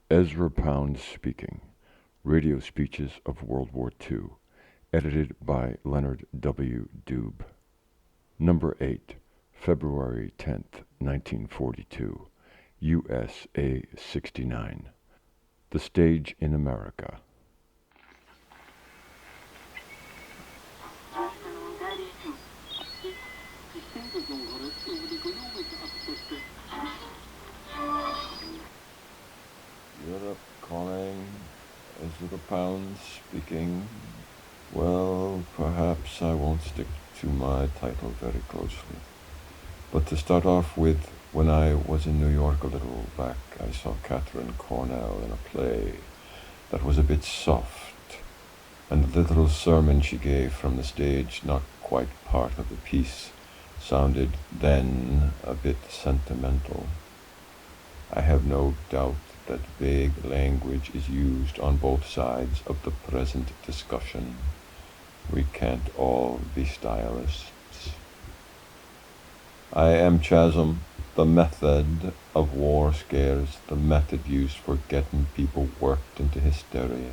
Ezra Pound speaking. Radio Speeches of World War II. Edited by Leonard W. Dube. Number 8, February 10th, 1942. USA 69. The Stage in America. Europe calling, Ezra Pound speaking. Well, perhaps I won't stick to my title very closely. But to start off with, when I was in New York a little back, I saw Catherine Cornell in a play that was a bit soft, and the little sermon she gave from the stage, not quite part of the piece, sounded then a bit sentimental. I have no doubt that vague language is used on both sides of the present discussion. We can't all be stylists. I am Chasm, the method of war scares, the method used for getting people worked into hysteria.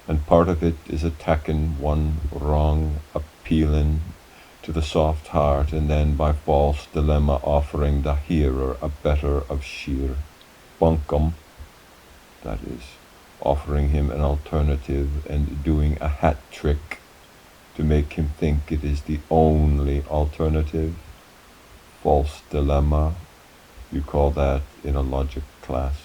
And part of it is attacking one wrong, appealing to the soft heart, and then by false dilemma offering the hearer a better of sheer bunkum, that is, offering him an alternative and doing a hat trick to make him think it is the only alternative. False dilemma, you call that in a logic class.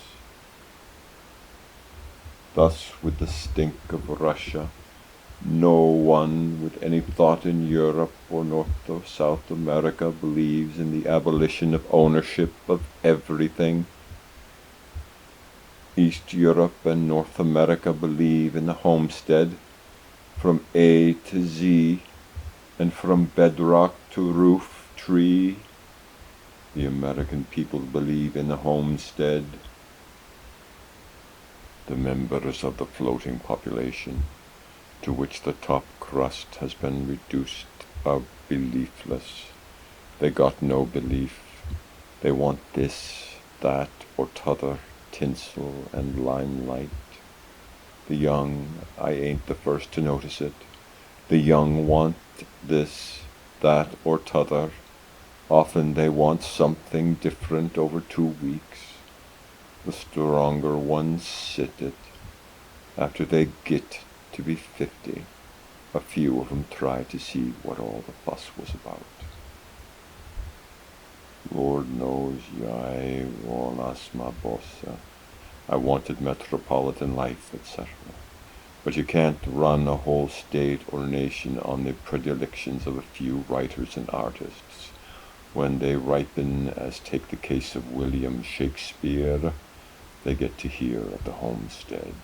Thus, with the stink of Russia, no one with any thought in Europe or North or South America believes in the abolition of ownership of everything. East Europe and North America believe in the homestead, from A to Z, and from bedrock to roof tree. The American people believe in the homestead. The members of the floating population, to which the top crust has been reduced, are beliefless. They got no belief. They want this, that, or t'other, tinsel and limelight. The young, I ain't the first to notice it, the young want this, that, or t'other. Often they want something different over 2 weeks. The stronger ones sit it. After they get to be 50, a few of them try to see what all the fuss was about. Lord knows I volas ma bossa. I wanted metropolitan life, etc. But you can't run a whole state or nation on the predilections of a few writers and artists. When they ripen, as take the case of William Shakespeare, they get to hear of the homestead.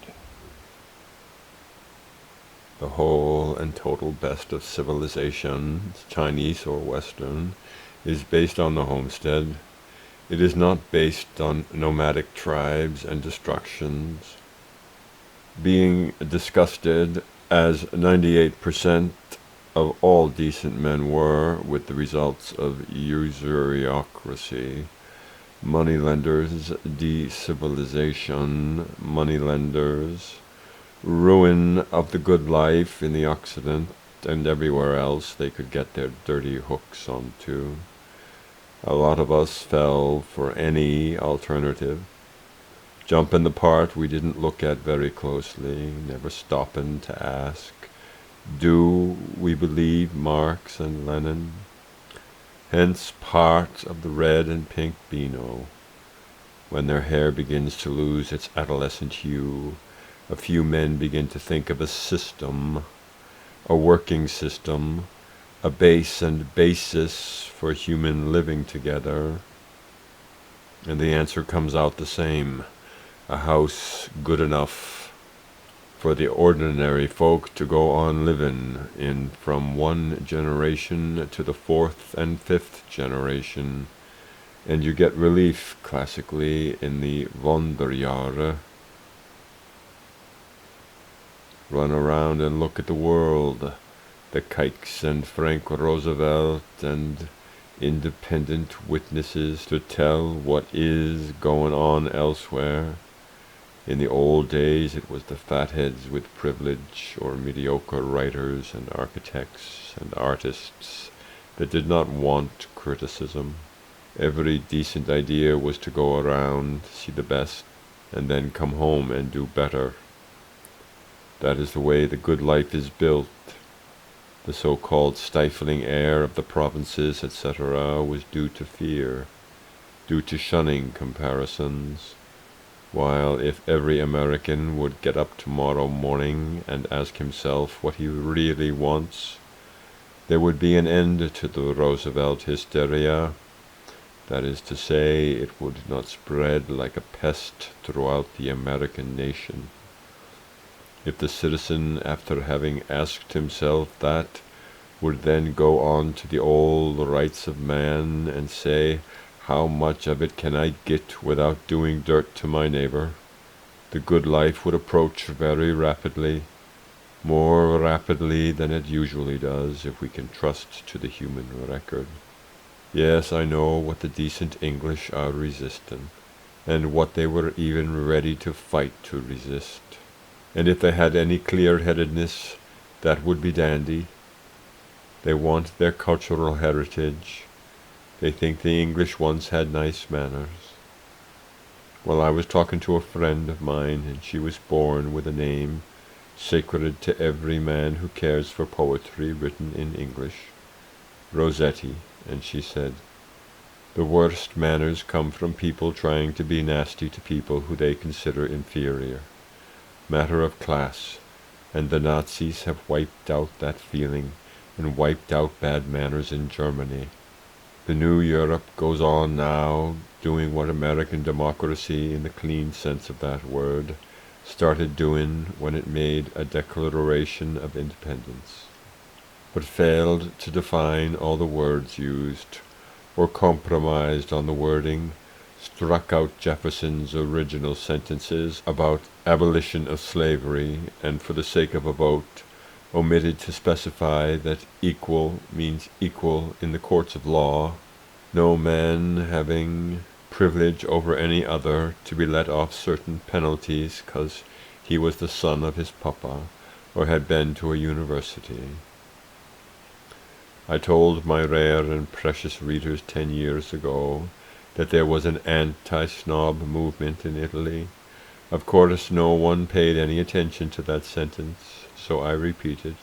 The whole and total best of civilizations, Chinese or Western, is based on the homestead. It is not based on nomadic tribes and destructions. Being disgusted, as 98% of all decent men were, with the results of usuriocracy, moneylenders, de-civilization, moneylenders, ruin of the good life in the Occident and everywhere else they could get their dirty hooks onto. A lot of us fell for any alternative. Jumping the part we didn't look at very closely, never stopping to ask, do we believe Marx and Lenin? Hence part of the red and pink Beano. When their hair begins to lose its adolescent hue, a few men begin to think of a system, a working system, a base and basis for human living together. And the answer comes out the same, a house good enough for the ordinary folk to go on living in from one generation to the fourth and fifth generation, and you get relief classically in the Wunderjahre. Run around and look at the world, the Keiks and Frank Roosevelt and independent witnesses to tell what is going on elsewhere. In the old days it was the fatheads with privilege, or mediocre writers and architects and artists that did not want criticism. Every decent idea was to go around, see the best, and then come home and do better. That is the way the good life is built. The so-called stifling air of the provinces, etc., was due to fear, due to shunning comparisons, while if every American would get up tomorrow morning and ask himself what he really wants, there would be an end to the Roosevelt hysteria. That is to say, it would not spread like a pest throughout the American nation. If the citizen, after having asked himself that, would then go on to the old rights of man and say, how much of it can I get without doing dirt to my neighbor, the good life would approach very rapidly, more rapidly than it usually does, if we can trust to the human record. Yes, I know what the decent English are resisting, and what they were even ready to fight to resist. And if they had any clear-headedness, that would be dandy. They want their cultural heritage. They think the English once had nice manners. Well, I was talking to a friend of mine, and she was born with a name sacred to every man who cares for poetry written in English, Rossetti, and she said, the worst manners come from people trying to be nasty to people who they consider inferior. Matter of class, and the Nazis have wiped out that feeling, and wiped out bad manners in Germany. The new Europe goes on now, doing what American democracy, in the clean sense of that word, started doing when it made a declaration of independence, but failed to define all the words used, or compromised on the wording, struck out Jefferson's original sentences about abolition of slavery, and for the sake of a vote, omitted to specify that equal means equal in the courts of law, no man having privilege over any other to be let off certain penalties 'cause he was the son of his papa, or had been to a university. I told my rare and precious readers 10 years ago that there was an anti-snob movement in Italy. Of course, no one paid any attention to that sentence, so I repeated.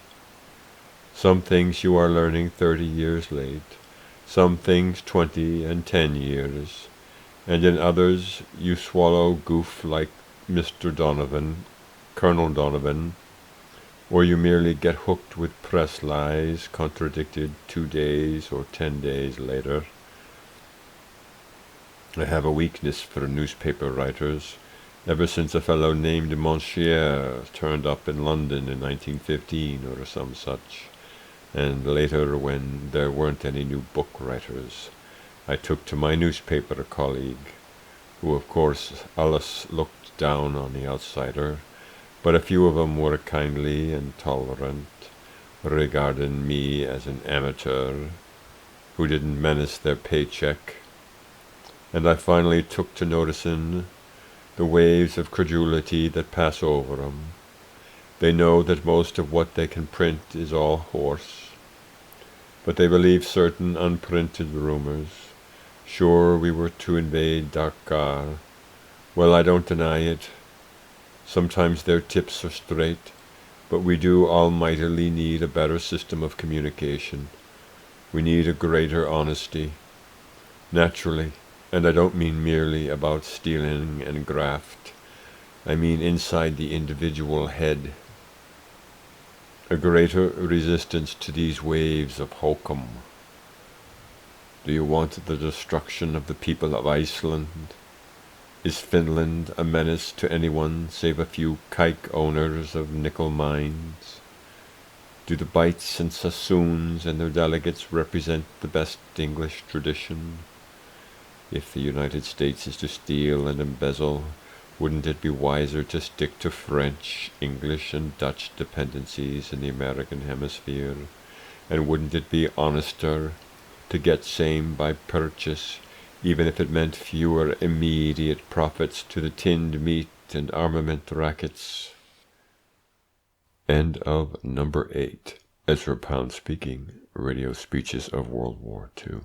Some things you are learning 30 years late, some things 20 and 10 years, and in others you swallow goof like Mr. Donovan, Colonel Donovan, or you merely get hooked with press lies contradicted 2 days or 10 days later. I have a weakness for newspaper writers, ever since a fellow named Monsieur turned up in London in 1915 or some such, and later when there weren't any new book writers, I took to my newspaper colleague, who of course allus looked down on the outsider, but a few of 'em were kindly and tolerant, regarding me as an amateur who didn't menace their paycheck, and I finally took to noticing the waves of credulity that pass over 'em. They know that most of what they can print is all horse, but they believe certain unprinted rumors. Sure, we were to invade Dakar. Well, I don't deny it. Sometimes their tips are straight, but we do almightily need a better system of communication. We need a greater honesty. Naturally, and I don't mean merely about stealing and graft. I mean inside the individual head. A greater resistance to these waves of hokum. Do you want the destruction of the people of Iceland? Is Finland a menace to anyone save a few kike owners of nickel mines? Do the Bites and Sassoons and their delegates represent the best English tradition? If the United States is to steal and embezzle, wouldn't it be wiser to stick to French, English, and Dutch dependencies in the American hemisphere? And wouldn't it be honester to get same by purchase, even if it meant fewer immediate profits to the tinned meat and armament rackets. End of number 8. Ezra Pound speaking. Radio Speeches of World War II.